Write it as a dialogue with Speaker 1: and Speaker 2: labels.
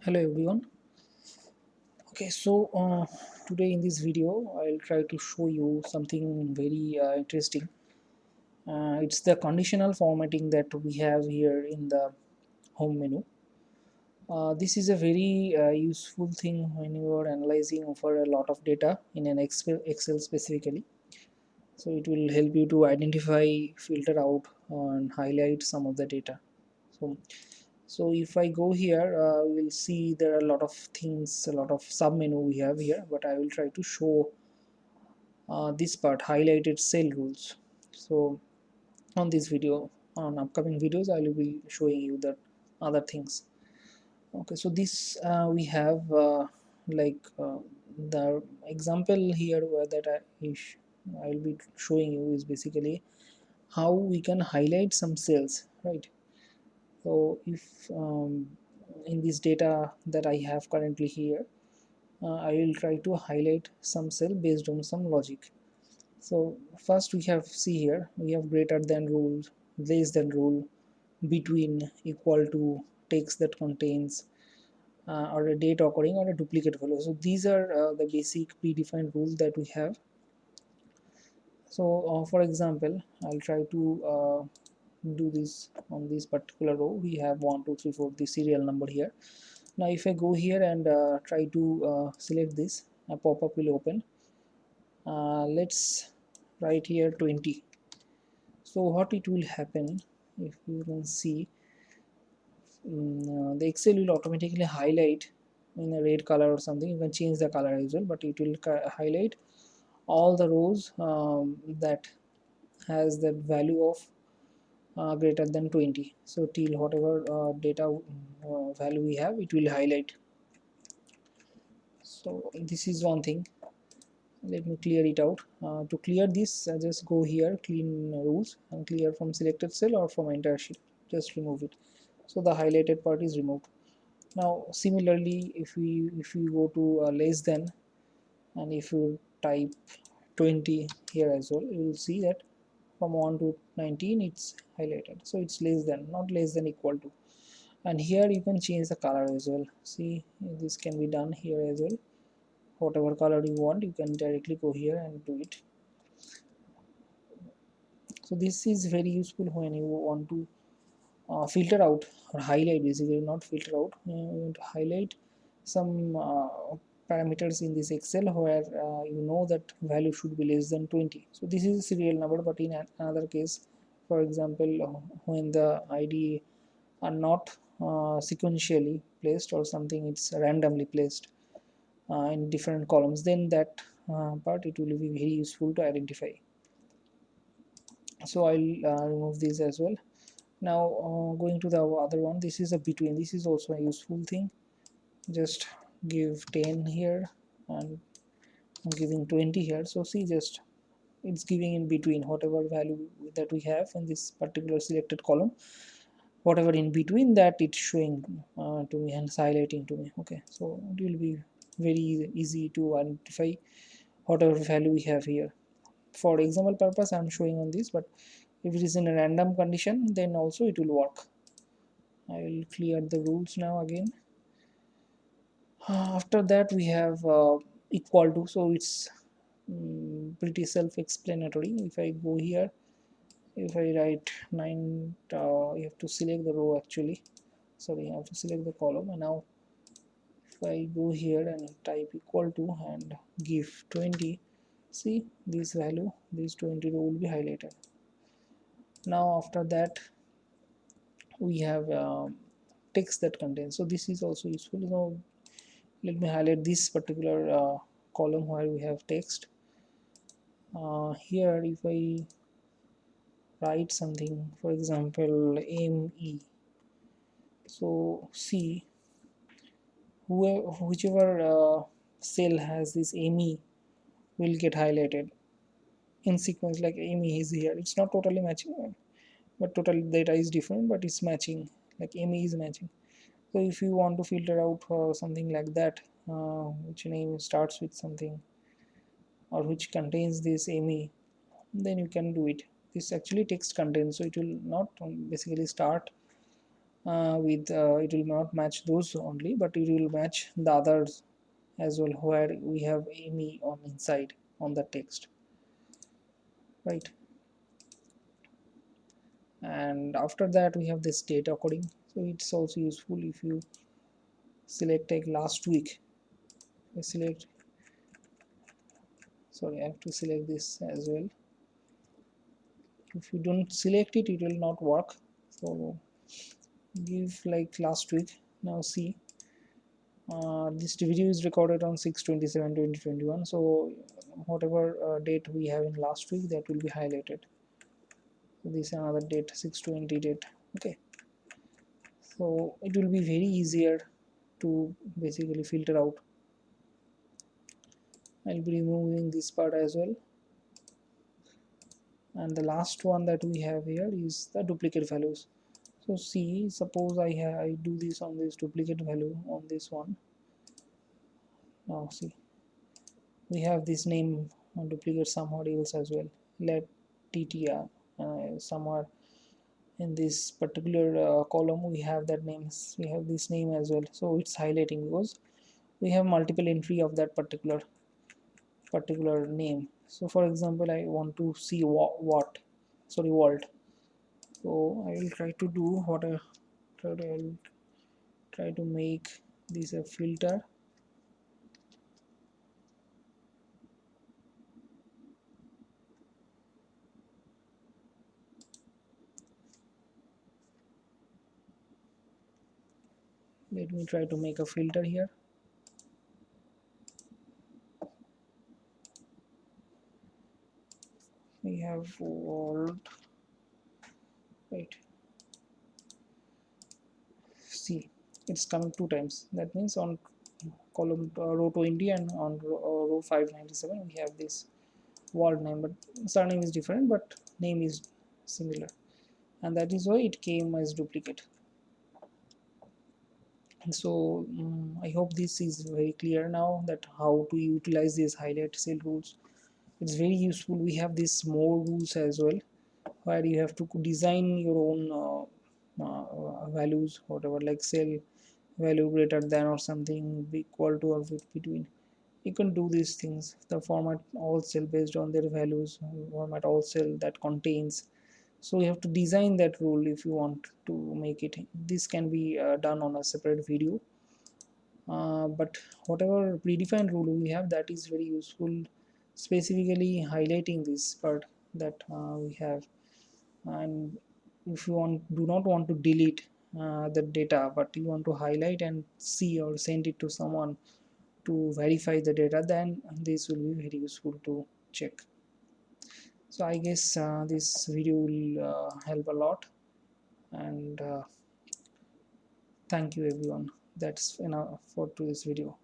Speaker 1: Hello everyone. Okay, so today in this video I'll try to show you something very interesting. It's the conditional formatting that we have here in the home menu. This is a very useful thing when you are analyzing over a lot of data in an Excel specifically. So it will help you to identify, filter out, and highlight some of the data. So if I go here, we'll see there are a lot of things, a lot of sub menu we have here, but I will try to show this part, highlighted cell rules. So on this video, on upcoming videos, I will be showing you the other things. Okay, so this we have the example here that I will be showing you is basically how we can highlight some cells, right? So if in this data that I have currently here, I will try to highlight some cell based on some logic. So first we have, see here, we have greater than rule, less than rule, between, equal to, text that contains, or a date occurring, or a duplicate value. So these are the basic predefined rules that we have. So for example, I'll try to do this on this particular row. We have 1 2 3 4, the serial number here. Now if I go here and try to select this, a pop-up will open. Let's write here 20. So what it will happen, if you can see, the Excel will automatically highlight in a red color or something. You can change the color as well, but it will highlight all the rows that has the value of greater than 20. So till whatever data value we have, it will highlight. So this is one thing. Let me clear it out. To clear this, just go here, clean rules, and clear from selected cell or from entire sheet. Just remove it. So the highlighted part is removed. Now similarly, if we go to less than, and if you type 20 here as well, you will see that from 1 to 19 it's highlighted. So it's less than, not less than, equal to. And here you can change the color as well. See, this can be done here as well. Whatever color you want, you can directly go here and do it. So this is very useful when you want to filter out or highlight, basically not filter out, you want to highlight some parameters in this Excel where you know that value should be less than 20. So this is a serial number, but in another case, for example, when the ID are not sequentially placed or something, it's randomly placed in different columns, then that part it will be very useful to identify. So I'll remove this as well. Now going to the other one, this is a between. This is also a useful thing. Just give 10 here, and I'm giving 20 here. So see, just it's giving in between whatever value that we have in this particular selected column, whatever in between that it's showing to me and highlighting to me. Okay, so it will be very easy to identify whatever value we have here. For example purpose I'm showing on this, but if it is in a random condition, then also it will work. I will clear the rules now again. After that we have equal to, so it's pretty self-explanatory. If I go here, if I write 9, you have to select the row actually, sorry, I have to select the column. And now if I go here and type equal to and give 20, see this value, this 20 row will be highlighted. Now after that we have text that contains, so this is also useful. Now let me highlight this particular column where we have text. Here if I write something, for example ME, so see, whichever cell has this ME will get highlighted in sequence. Like ME is here, it's not totally matching, but total data is different, but it's matching, like ME is matching. So if you want to filter out something like that, which name starts with something or which contains this ME, then you can do it. This actually text contains, so it will not basically start with it will not match those only, but it will match the others as well where we have Amy on inside on the text, right? And after that we have this data coding. So it's also useful if you select like last week. I select, sorry, I have to select this as well. If you don't select it, it will not work. So give like last week. Now see, this video is recorded on 6/27/2021, so whatever date we have in last week, that will be highlighted. So this is another date, 6/20 date. Okay, so it will be very easier to basically filter out. I'll be removing this part as well. And the last one that we have here is the duplicate values. So see, suppose I do this on this duplicate value on this one. Now see, we have this name duplicate somewhere else as well. Let ttr somewhere in this particular column we have that names, we have this name as well. So it's highlighting because we have multiple entry of that particular name. So for example, I want to see what sorry Walt. So I will try to do what I will try to make this a filter. Let me try to make a filter here. We have Walt, right? See, it's coming two times. That means on column row 20 and on row 597 we have this Walt name, but surname is different, but name is similar, and that is why it came as duplicate. So I hope this is very clear now, that how to utilize these highlight cell rules. It's very useful. We have these more rules as well, where you have to design your own values, whatever, like cell value greater than or something equal to or between. You can do these things. The format all cell based on their values, format all cell that contains. So you have to design that rule if you want to make it. This can be done on a separate video, but whatever predefined rule we have, that is very useful, specifically highlighting this part that we have. And if you do not want to delete the data, but you want to highlight and see or send it to someone to verify the data, then this will be very useful to check. So I guess this video will help a lot, and thank you everyone. That's enough for today's video.